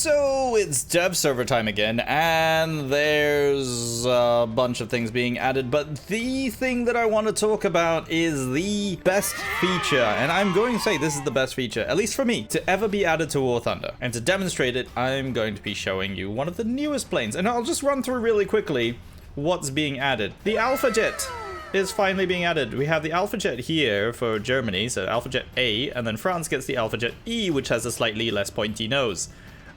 So it's dev server time again, and there's a bunch of things being added, but the thing that I want to talk about is the best feature, and I'm going to say this is the best feature, at least for me, to ever be added to War Thunder. And to demonstrate it, I'm going to be showing you one of the newest planes, and I'll just run through really quickly what's being added. The Alpha Jet is finally being added. We have the Alpha Jet here for Germany, so Alpha Jet A, and then France gets the Alpha Jet E, which has a slightly less pointy nose.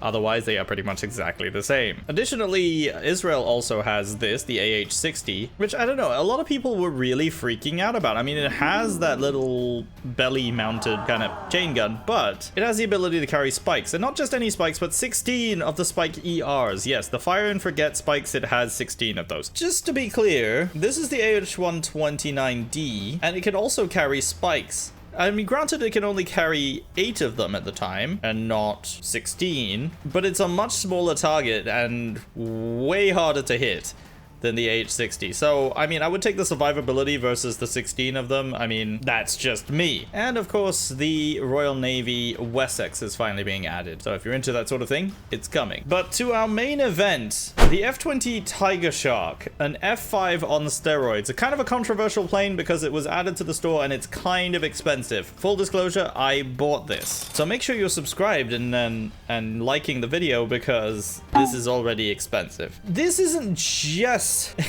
Otherwise, they are pretty much exactly the same. Additionally, Israel also has this, the AH-60, which, I don't know, a lot of people were really freaking out about. I mean, it has that little belly-mounted kind of chain gun, but it has the ability to carry spikes. And not just any spikes, but 16 of the Spike ERs. Yes, the Fire and Forget spikes, it has 16 of those. Just to be clear, this is the AH-129D, and it can also carry spikes. I mean, granted, it can only carry 8 of them at the time, and not 16, but it's a much smaller target and way harder to hit than the AH-60. So, I mean, I would take the survivability versus the 16 of them. I mean, that's just me. And of course, the Royal Navy Wessex is finally being added. So if you're into that sort of thing, it's coming. But to our main event, the F-20A Tigershark, an F5 on steroids. A kind of a controversial plane because it was added to the store and it's kind of expensive. Full disclosure, I bought this. So make sure you're subscribed and liking the video because this is already expensive. This isn't just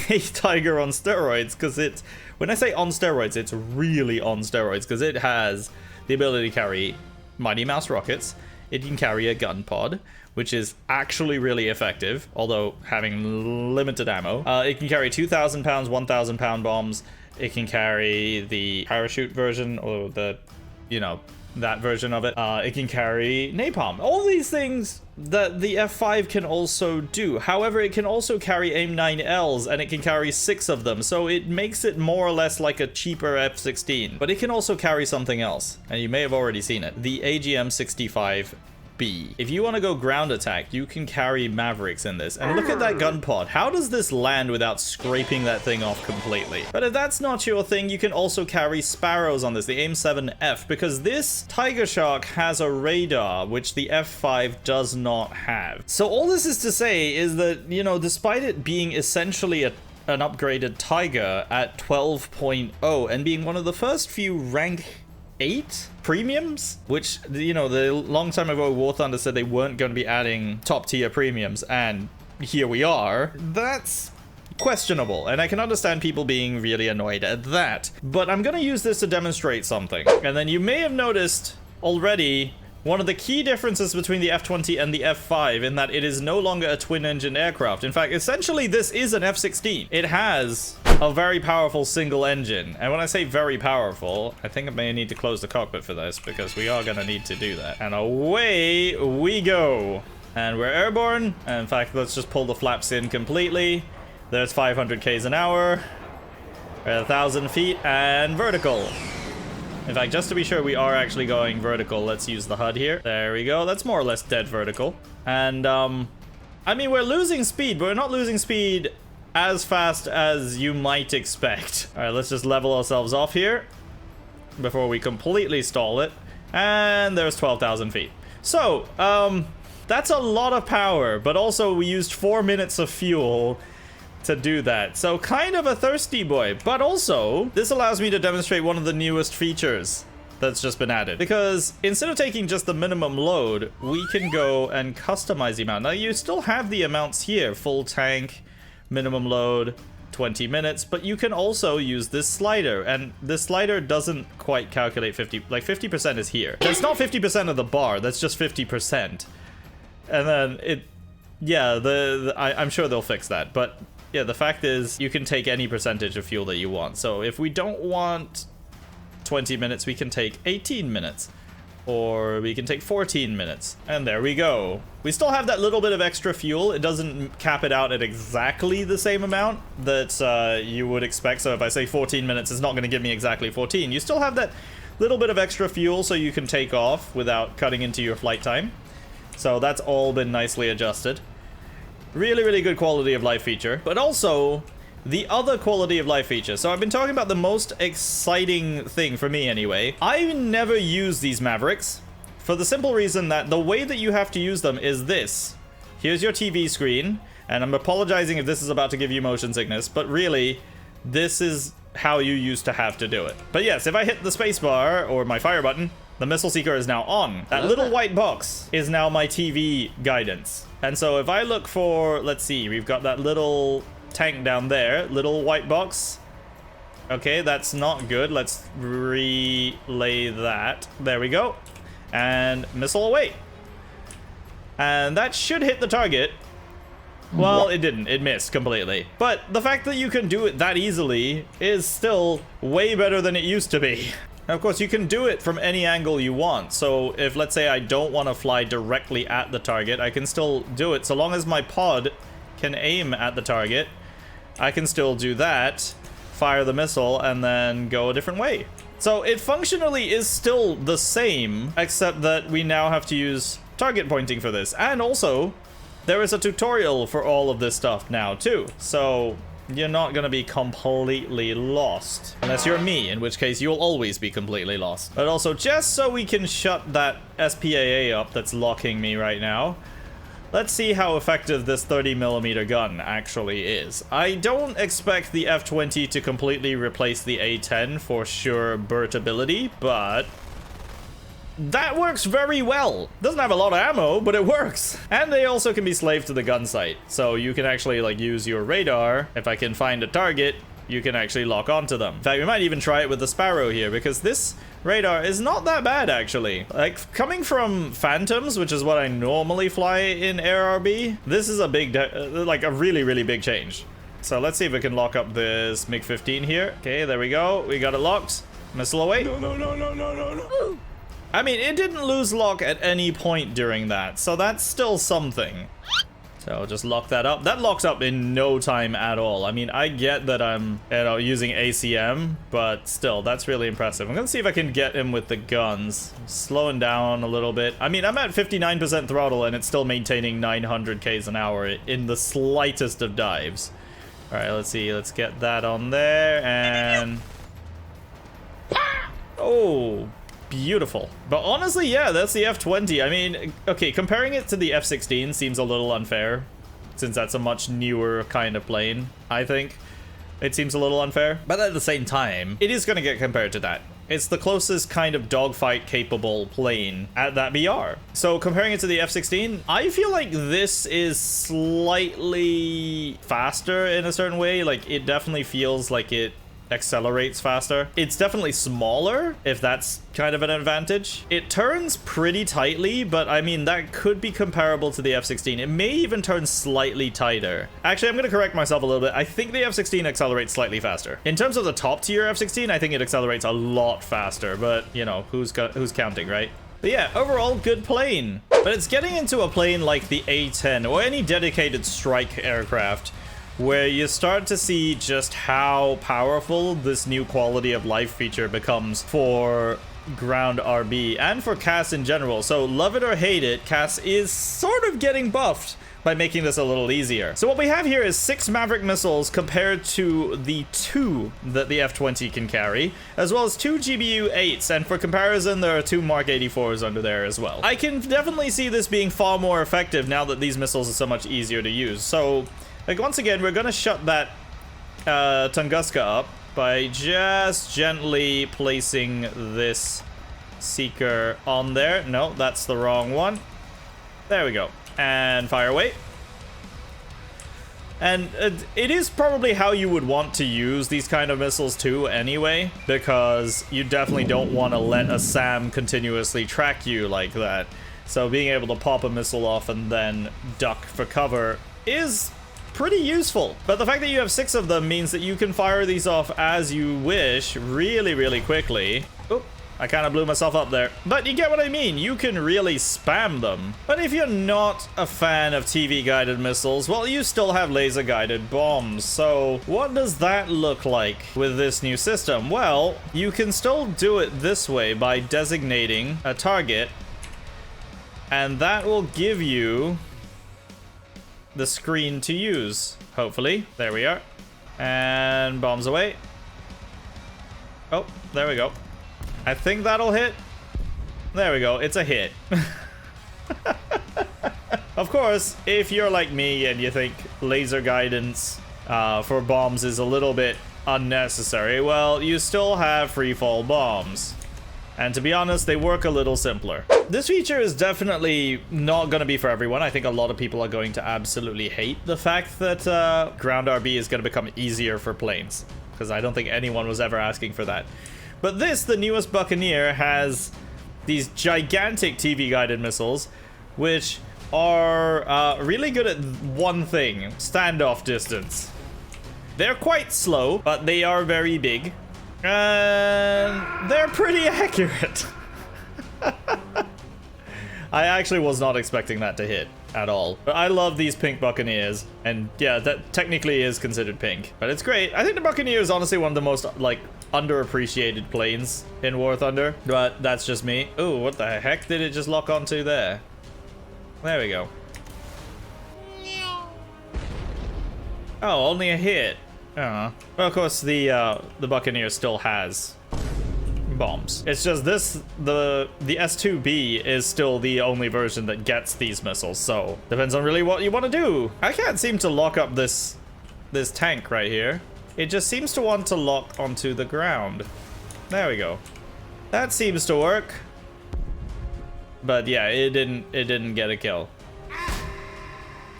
a Tiger on steroids, because it's, when I say on steroids, it's really on steroids, because it has the ability to carry Mighty Mouse rockets. It can carry a gun pod, which is actually really effective, although having limited ammo. It can carry 2,000 pounds, 1,000 pound bombs. It can carry the parachute version, or the, you know, that version of it. It can carry napalm. All these things that the F5 can also do. However, it can also carry AIM-9Ls, and it can carry 6 of them, so it makes it more or less like a cheaper F-16. But it can also carry something else, and you may have already seen it. The AGM-65B. If you want to go ground attack, you can carry Mavericks in this. And look at that gun pod. How does this land without scraping that thing off completely? But if that's not your thing, you can also carry Sparrows on this, the AIM-7F, because this Tigershark has a radar, which the F5 does not have. So all this is to say is that, you know, despite it being essentially an upgraded Tiger at 12.0 and being one of the first few rank 8 premiums, which, you know, the long time ago War Thunder said they weren't going to be adding top tier premiums, and here we are. That's questionable, and I can understand people being really annoyed at that. But I'm going to use this to demonstrate something. And then you may have noticed already one of the key differences between the F-20 and the F-5 in that it is no longer a twin-engine aircraft. In fact, essentially, this is an F-16. It has a very powerful single engine. And when I say very powerful, I think I may need to close the cockpit for this because we are going to need to do that. And away we go. And we're airborne. And in fact, let's just pull the flaps in completely. There's 500 k's an hour. We're at 1,000 feet and vertical. In fact, just to be sure we are actually going vertical, let's use the HUD here. There we go. That's more or less dead vertical. And, I mean, we're losing speed, but we're not losing speed as fast as you might expect. All right, let's just level ourselves off here before we completely stall it. And there's 12,000 feet. So, that's a lot of power, but also we used 4 minutes of fuel to do that. So kind of a thirsty boy, but also this allows me to demonstrate one of the newest features that's just been added, because instead of taking just the minimum load, we can go and customize the amount. Now you still have the amounts here, full tank, minimum load, 20 minutes, but you can also use this slider, and this slider doesn't quite calculate 50, like 50% is here. That's not 50% of the bar, that's just 50%. And then it, yeah, I'm sure they'll fix that, but yeah, the fact is you can take any percentage of fuel that you want. So if we don't want 20 minutes, we can take 18 minutes. Or we can take 14 minutes. And there we go. We still have that little bit of extra fuel. It doesn't cap it out at exactly the same amount that you would expect. So if I say 14 minutes, it's not going to give me exactly 14. You still have that little bit of extra fuel so you can take off without cutting into your flight time. So that's all been nicely adjusted. Really, really good quality of life feature. But also, the other quality of life feature. So I've been talking about the most exciting thing, for me anyway. I never use these Mavericks for the simple reason that the way that you have to use them is this. Here's your TV screen, and I'm apologizing if this is about to give you motion sickness, but really, this is how you used to have to do it. But yes, if I hit the spacebar or my fire button, the missile seeker is now on. That little white box is now my TV guidance. And so if I look for, let's see, we've got that little tank down there, little white box. Okay, that's not good. Let's relay that. There we go. And missile away. And that should hit the target. Well, it didn't. It missed completely. But the fact that you can do it that easily is still way better than it used to be. Now, of course, you can do it from any angle you want. So if, let's say, I don't want to fly directly at the target, I can still do it. So long as my pod can aim at the target, I can still do that, fire the missile, and then go a different way. So it functionally is still the same, except that we now have to use target pointing for this. And also, there is a tutorial for all of this stuff now, too. So you're not going to be completely lost. Unless you're me, in which case you'll always be completely lost. But also, just so we can shut that SPAA up that's locking me right now, let's see how effective this 30mm gun actually is. I don't expect the F-20 to completely replace the A-10 for sure burtability, but that works very well. Doesn't have a lot of ammo, but it works. And they also can be slave to the gun sight. So you can actually like use your radar. If I can find a target, you can actually lock onto them. In fact, we might even try it with the Sparrow here, because this radar is not that bad actually. Like coming from Phantoms, which is what I normally fly in ARB, this is a big, like a really big change. So let's see if we can lock up this MiG-15 here. Okay, there we go. We got it locked. Missile away. No. I mean, it didn't lose lock at any point during that, so that's still something. So just lock that up. That locks up in no time at all. I mean, I get that I'm, using ACM, but still, that's really impressive. I'm gonna see if I can get him with the guns. Slowing down a little bit. I mean, I'm at 59% throttle, and it's still maintaining 900 Ks an hour in the slightest of dives. All right, let's see. Let's get that on there, and oh, beautiful. But honestly, yeah, that's the F-20. I mean, okay, comparing it to the F-16 seems a little unfair, since that's a much newer kind of plane, I think. It seems a little unfair. But at the same time, it is going to get compared to that. It's the closest kind of dogfight-capable plane at that BR. So comparing it to the F-16, I feel like this is slightly faster in a certain way. Like, it definitely feels like it accelerates faster. It's definitely smaller, if that's kind of an advantage. It turns pretty tightly, but I mean, that could be comparable to the F-16. It may even turn slightly tighter. Actually, I'm going to correct myself a little bit. I think the F-16 accelerates slightly faster. In terms of the top tier F-16, I think it accelerates a lot faster, but you know, who's counting, right? But yeah, overall, good plane. But it's getting into a plane like the A-10 or any dedicated strike aircraft, where you start to see just how powerful this new quality of life feature becomes for ground RB and for CAS in general. So love it or hate it, CAS is sort of getting buffed by making this a little easier. So what we have here is 6 Maverick missiles compared to the 2 that the F-20 can carry, as well as 2 GBU-8s, and for comparison, there are 2 Mark 84s under there as well. I can definitely see this being far more effective now that these missiles are so much easier to use. So like, once again, we're gonna shut that Tunguska up by just gently placing this seeker on there. No, that's the wrong one. There we go. And fire away. And it is probably how you would want to use these kind of missiles too anyway, because you definitely don't want to let a SAM continuously track you like that. So being able to pop a missile off and then duck for cover is pretty useful. But the fact that you have 6 of them means that you can fire these off as you wish really quickly. Oh, I kind of blew myself up there. But you get what I mean. You can really spam them. But if you're not a fan of TV-guided missiles, well, you still have laser-guided bombs. So what does that look like with this new system? Well, you can still do it this way by designating a target, and that will give you the screen to use, hopefully. There we are. And bombs away. Oh, there we go. I think that'll hit. There we go. It's a hit. Of course, if you're like me and you think laser guidance for bombs is a little bit unnecessary, well, you still have free fall bombs. And to be honest, they work a little simpler. This feature is definitely not going to be for everyone. I think a lot of people are going to absolutely hate the fact that ground RB is going to become easier for planes, because I don't think anyone was ever asking for that. But this, the newest Buccaneer, has these gigantic TV-guided missiles, which are really good at one thing: standoff distance. They're quite slow, but they are very big, and they're pretty accurate. I actually was not expecting that to hit at all. But I love these pink Buccaneers, and yeah, that technically is considered pink, but it's great. I think the Buccaneer is honestly one of the most, like, underappreciated planes in War Thunder, but that's just me. Ooh, what the heck did it just lock onto there? There we go. Oh, only a hit. Well, of course, the Buccaneer still has bombs. It's just this, the S2B is still the only version that gets these missiles, so depends on really what you want to do. I can't seem to lock up this tank right here. It just seems to want to lock onto the ground. There we go. That seems to work. But yeah, it didn't get a kill.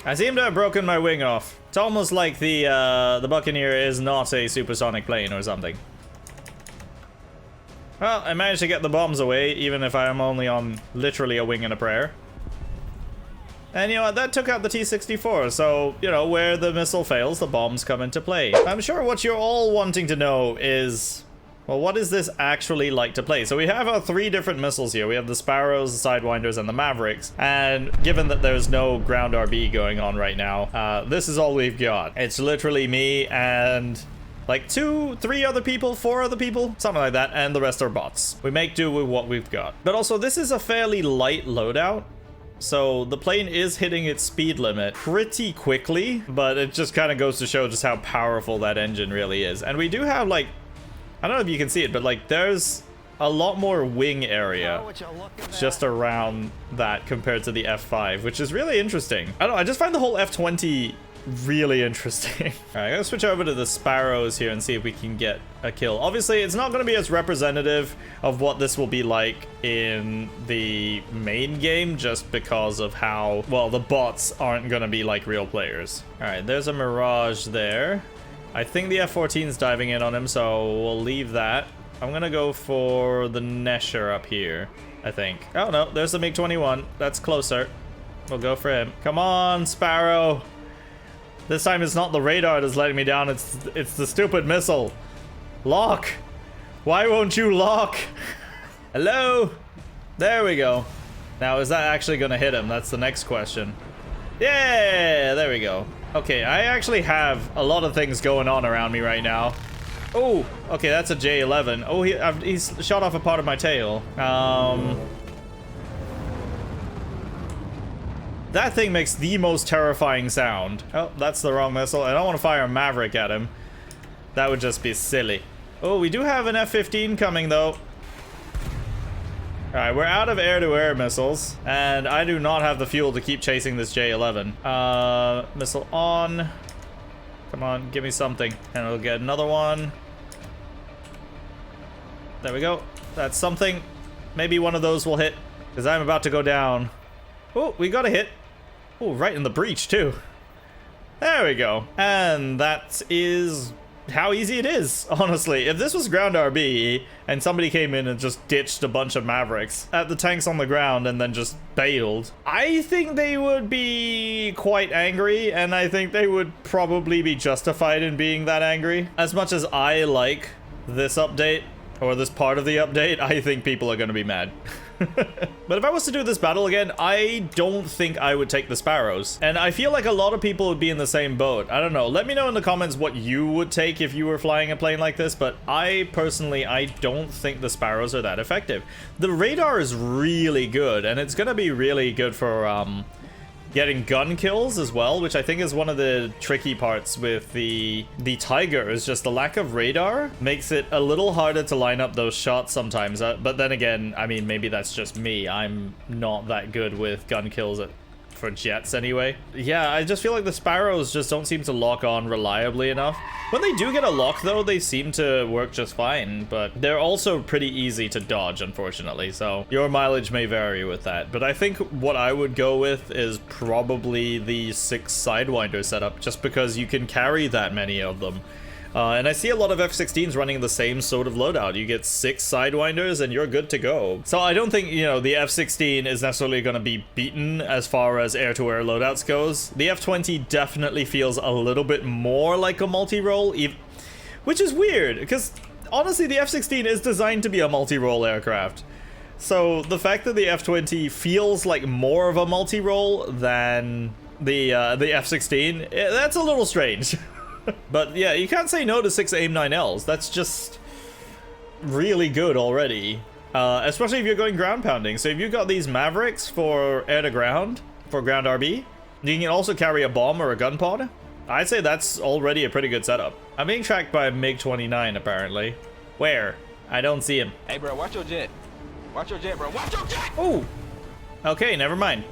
I seem to have broken my wing off. It's almost like the Buccaneer is not a supersonic plane or something. Well, I managed to get the bombs away, even if I am only on literally a wing and a prayer. And you know what, that took out the T-64, so, you know, where the missile fails, the bombs come into play. I'm sure what you're all wanting to know is, well, what is this actually like to play? So we have our 3 different missiles here. We have the Sparrows, the Sidewinders, and the Mavericks. And given that there's no ground RB going on right now, this is all we've got. It's literally me and like 2, 3 other people, 4 other people, something like that, and the rest are bots. We make do with what we've got. But also, this is a fairly light loadout, so the plane is hitting its speed limit pretty quickly, but it just kind of goes to show just how powerful that engine really is. And we do have, like, I don't know if you can see it, but like there's a lot more wing area just around that compared to the F5, which is really interesting. I don't know, I just find the whole F20 really interesting. All right, I'm gonna switch over to the Sparrows here and see if we can get a kill. Obviously, it's not gonna be as representative of what this will be like in the main game, just because of how, well, the bots aren't gonna be like real players. All right, there's a Mirage there. I think the F-14's diving in on him, so we'll leave that. I'm gonna go for the Nesher up here, I think. Oh no, there's the MiG-21. That's closer. We'll go for him. Come on, Sparrow. This time it's not the radar that's letting me down, it's the stupid missile. Lock! Why won't you lock? Hello? There we go. Now, is that actually gonna hit him? That's the next question. Yeah, there we go. Okay, I actually have a lot of things going on around me right now. Oh, okay, that's a J-11. Oh, he's shot off a part of my tail. That thing makes the most terrifying sound. Oh, that's the wrong missile. I don't want to fire a Maverick at him. That would just be silly. Oh, we do have an F-15 coming, though. Alright, we're out of air-to-air missiles, and I do not have the fuel to keep chasing this J-11. Missile on. Come on, give me something. And we'll get another one. There we go. That's something. Maybe one of those will hit, because I'm about to go down. Oh, we got a hit. Oh, right in the breach, too. There we go. And that is how easy it is, honestly. If this was ground RB and somebody came in and just ditched a bunch of Mavericks at the tanks on the ground and then just bailed, I think they would be quite angry, and I think they would probably be justified in being that angry. As much as I like this update, or this part of the update, I think people are going to be mad. But if I was to do this battle again, I don't think I would take the Sparrows. And I feel like a lot of people would be in the same boat. I don't know. Let me know in the comments what you would take if you were flying a plane like this. But I personally, I don't think the Sparrows are that effective. The radar is really good, and it's going to be really good for getting gun kills as well, which I think is one of the tricky parts with the Tiger, is just the lack of radar makes it a little harder to line up those shots sometimes. But then again, I mean, maybe that's just me. I'm not that good with gun kills for jets anyway. Yeah, I just feel like the Sparrows just don't seem to lock on reliably enough. When they do get a lock though, they seem to work just fine, but they're also pretty easy to dodge, unfortunately, so your mileage may vary with that. But I think what I would go with is probably the 6 Sidewinder setup, just because you can carry that many of them. And I see a lot of F-16s running the same sort of loadout. You get 6 Sidewinders and you're good to go. So I don't think, you know, the F-16 is necessarily going to be beaten as far as air-to-air loadouts goes. The F-20 definitely feels a little bit more like a multi-role, which is weird, because honestly, the F-16 is designed to be a multi-role aircraft. So the fact that the F-20 feels like more of a multi-role than the F-16, that's a little strange. But yeah, you can't say no to 6 AIM-9Ls. That's just really good already. Especially if you're going ground pounding. So if you've got these Mavericks for air to ground, for ground RB, you can also carry a bomb or a gun pod. I'd say that's already a pretty good setup. I'm being tracked by a MiG-29 apparently. Where? I don't see him. Hey bro, watch your jet. Watch your jet, bro. Watch your jet! Oh! Okay, never mind.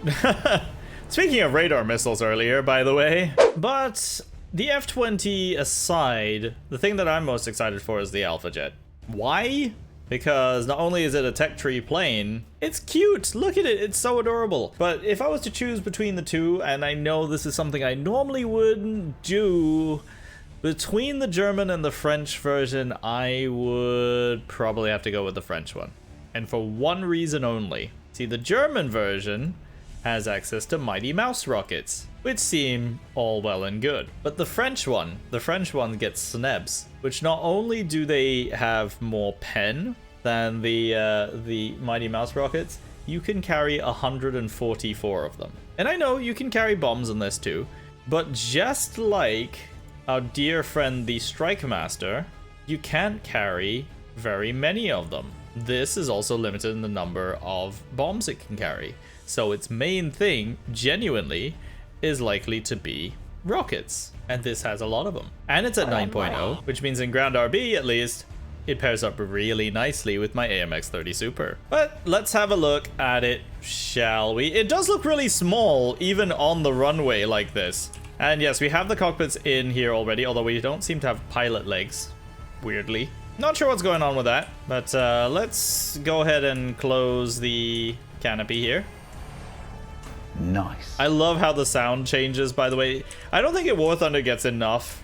Speaking of radar missiles earlier, by the way. But the F-20 aside, the thing that I'm most excited for is the Alpha Jet. Why? Because not only is it a tech tree plane, it's cute. Look at it, it's so adorable. But if I was to choose between the two, and I know this is something I normally wouldn't do, between the German and the French version, I would probably have to go with the French one. And for one reason only. See, the German version has access to Mighty Mouse rockets, which seem all well and good. But the French one gets snebs, which not only do they have more pen than the Mighty Mouse rockets, you can carry 144 of them. And I know you can carry bombs in this too, but just like our dear friend the Strike Master, you can't carry very many of them. This is also limited in the number of bombs it can carry. So its main thing, genuinely, is likely to be rockets. And this has a lot of them. And it's at 9.0, which means in ground RB, at least, it pairs up really nicely with my AMX-30 Super. But let's have a look at it, shall we? It does look really small, even on the runway like this. And yes, we have the cockpits in here already, although we don't seem to have pilot legs, weirdly. Not sure what's going on with that, but let's go ahead and close the canopy here. Nice. I love how the sound changes, by the way. I don't think War Thunder gets enough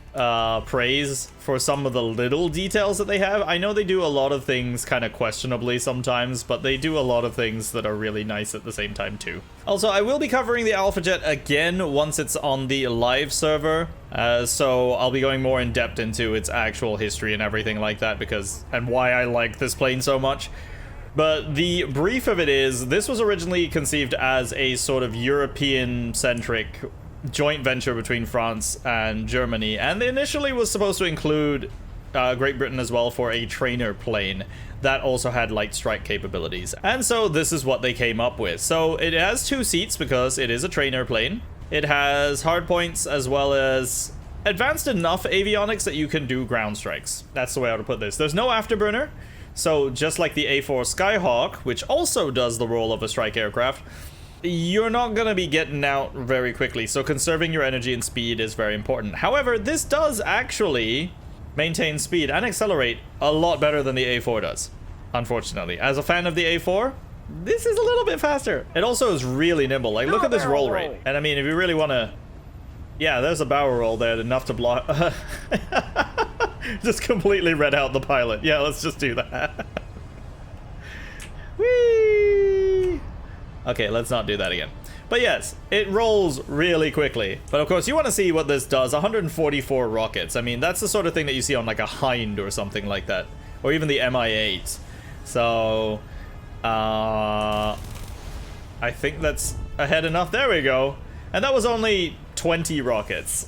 praise for some of the little details that they have. I know they do a lot of things kind of questionably sometimes, but they do a lot of things that are really nice at the same time too. Also, I will be covering the Alpha Jet again once it's on the live server, so I'll be going more in depth into its actual history and everything like that, and why I like this plane so much. But the brief of it is, this was originally conceived as a sort of European-centric joint venture between France and Germany, and initially was supposed to include Great Britain as well for a trainer plane that also had light strike capabilities. And so this is what they came up with. So it has 2 seats because it is a trainer plane. It has hardpoints as well as advanced enough avionics that you can do ground strikes. That's the way I would put this. There's no afterburner. So just like the A4 Skyhawk, which also does the role of a strike aircraft, you're not going to be getting out very quickly. So conserving your energy and speed is very important. However, this does actually maintain speed and accelerate a lot better than the A4 does, unfortunately. As a fan of the A4, this is a little bit faster. It also is really nimble. Like, look at this roll rate. And I mean, if you really want to... Yeah, there's a barrel roll there, enough to block... Just completely read out the pilot. Yeah, let's just do that. Whee! Okay, let's not do that again. But yes, it rolls really quickly. But of course, you want to see what this does. 144 rockets. I mean, that's the sort of thing that you see on like a Hind or something like that. Or even the Mi-8. So, I think that's ahead enough. There we go. And that was only 20 rockets.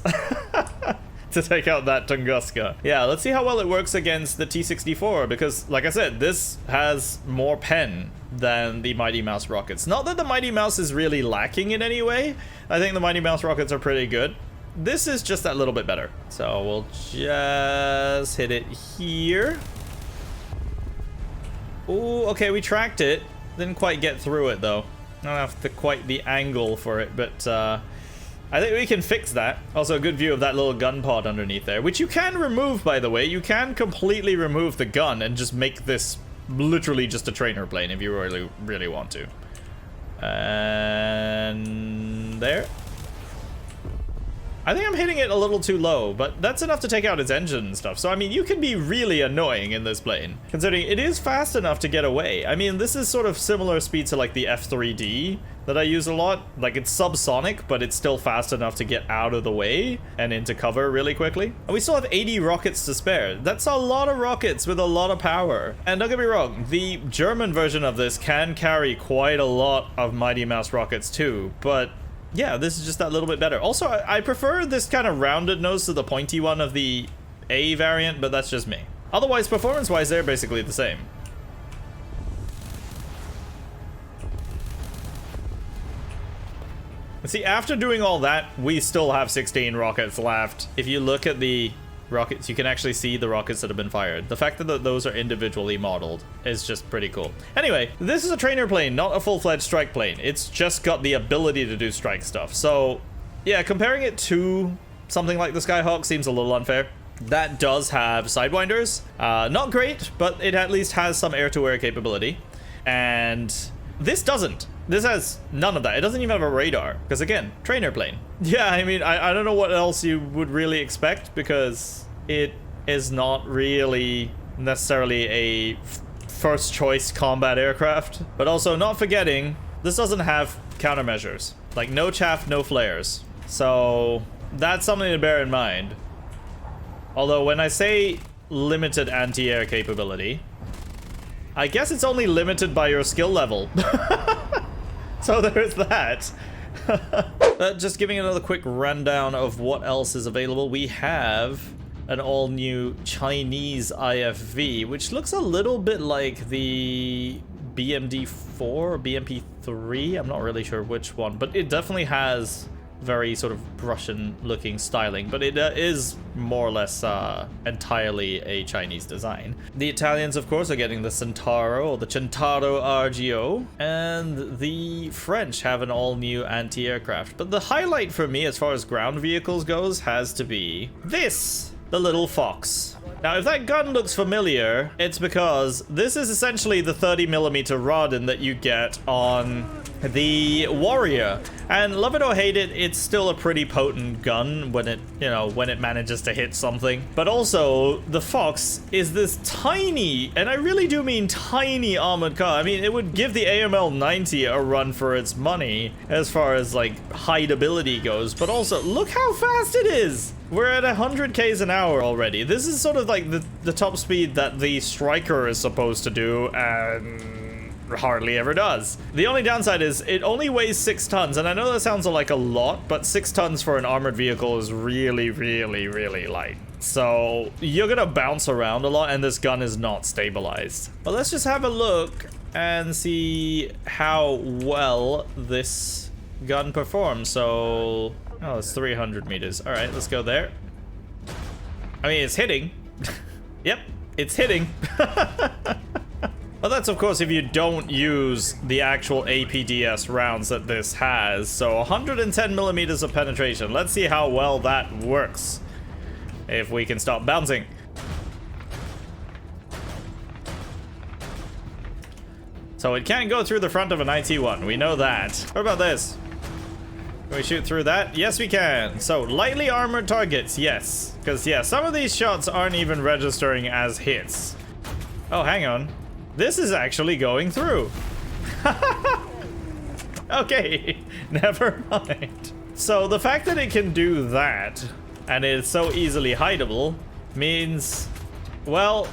to take out that Tunguska. Yeah, let's see how well it works against the T-64, because, like I said, this has more pen than the Mighty Mouse rockets. Not that the Mighty Mouse is really lacking in any way. I think the Mighty Mouse rockets are pretty good. This is just that little bit better. So we'll just hit it here. Ooh, okay, we tracked it. Didn't quite get through it, though. I don't have quite the angle for it, but I think we can fix that. Also, a good view of that little gun pod underneath there, which you can remove, by the way. You can completely remove the gun and just make this literally just a trainer plane if you really, really want to. And there. I think I'm hitting it a little too low, but that's enough to take out its engine and stuff. So, I mean, you can be really annoying in this plane, considering it is fast enough to get away. I mean, this is sort of similar speed to, like, the F-3D that I use a lot. Like, it's subsonic, but it's still fast enough to get out of the way and into cover really quickly. And we still have 80 rockets to spare. That's a lot of rockets with a lot of power. And don't get me wrong, the German version of this can carry quite a lot of Mighty Mouse rockets too, but yeah, this is just that little bit better. Also, I prefer this kind of rounded nose to the pointy one of the A variant, but that's just me. Otherwise, performance-wise, they're basically the same. See, after doing all that, we still have 16 rockets left. If you look at the rockets, you can actually see the rockets that have been fired. The fact that those are individually modeled is just pretty cool. Anyway, this is a trainer plane, not a full-fledged strike plane. It's just got the ability to do strike stuff. So, yeah, comparing it to something like the Skyhawk seems a little unfair. That does have sidewinders. Not great, but it at least has some air-to-air capability. And this doesn't. This has none of that. It doesn't even have a radar, because again, trainer plane. Yeah, I mean, I don't know what else you would really expect, because it is not really necessarily a first choice combat aircraft. But also, not forgetting, this doesn't have countermeasures. Like, no chaff, no flares. So that's something to bear in mind. Although when I say limited anti-air capability, I guess it's only limited by your skill level. So there's that. Just giving another quick rundown of what else is available. We have an all-new Chinese IFV, which looks a little bit like the BMD-4 or BMP-3. I'm not really sure which one, but it definitely has very sort of Russian looking styling, but it is more or less entirely a Chinese design. The Italians, of course, are getting the Centauro or the Centauro RGO, and the French have an all-new anti-aircraft. But the highlight for me as far as ground vehicles goes has to be this, the little Fox. Now, if that gun looks familiar, it's because this is essentially the 30mm Rodin that you get on the Warrior. And love it or hate it, it's still a pretty potent gun when it, you know, when it manages to hit something. But also, the Fox is this tiny, and I really do mean tiny armored car. I mean, it would give the AML-90 a run for its money as far as, like, hideability goes. But also, look how fast it is! We're at 100 k's an hour already. This is sort of like the top speed that the Striker is supposed to do, and hardly ever does. The only downside is it only weighs 6 tons, and I know that sounds like a lot, but 6 tons for an armored vehicle is really, really, really light. So you're gonna bounce around a lot, and this gun is not stabilized. But let's just have a look and see how well this gun performs. So, oh, it's 300 meters. All right, let's go there. I mean, it's hitting. Yep, it's hitting. Well, that's, of course, if you don't use the actual APDS rounds that this has. So 110 millimeters of penetration. Let's see how well that works. If we can stop bouncing. So it can't go through the front of an IT-1. We know that. What about this? Can we shoot through that? Yes, we can. So lightly armored targets, yes. Because, yeah, some of these shots aren't even registering as hits. Oh, hang on. This is actually going through. Okay, never mind. So the fact that it can do that, and it's so easily hideable, means, well,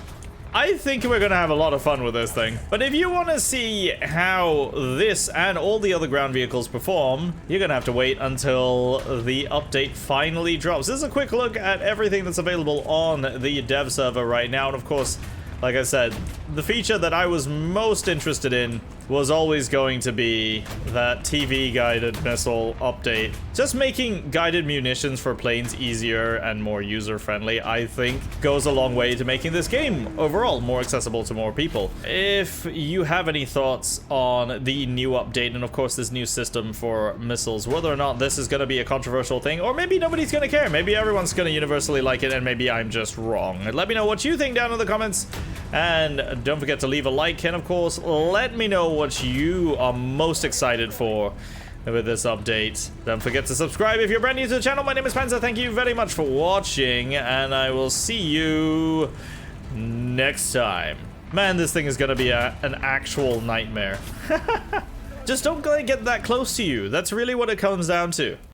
I think we're gonna have a lot of fun with this thing. But if you want to see how this and all the other ground vehicles perform, you're gonna have to wait until the update finally drops. This is a quick look at everything that's available on the dev server right now, and of course, like I said, the feature that I was most interested in was always going to be that TV guided missile update. Just making guided munitions for planes easier and more user-friendly, I think, goes a long way to making this game overall more accessible to more people. If you have any thoughts on the new update and of course this new system for missiles, whether or not this is going to be a controversial thing, or maybe nobody's going to care, maybe everyone's going to universally like it and maybe I'm just wrong. Let me know what you think down in the comments, and don't forget to leave a like, and of course let me know what you are most excited for with this update. Don't forget to subscribe if you're brand new to the channel. My name is Panzer. Thank you very much for watching, and I will see you next time. Man, this thing is gonna be an actual nightmare. Just don't get that close to you. That's really what it comes down to.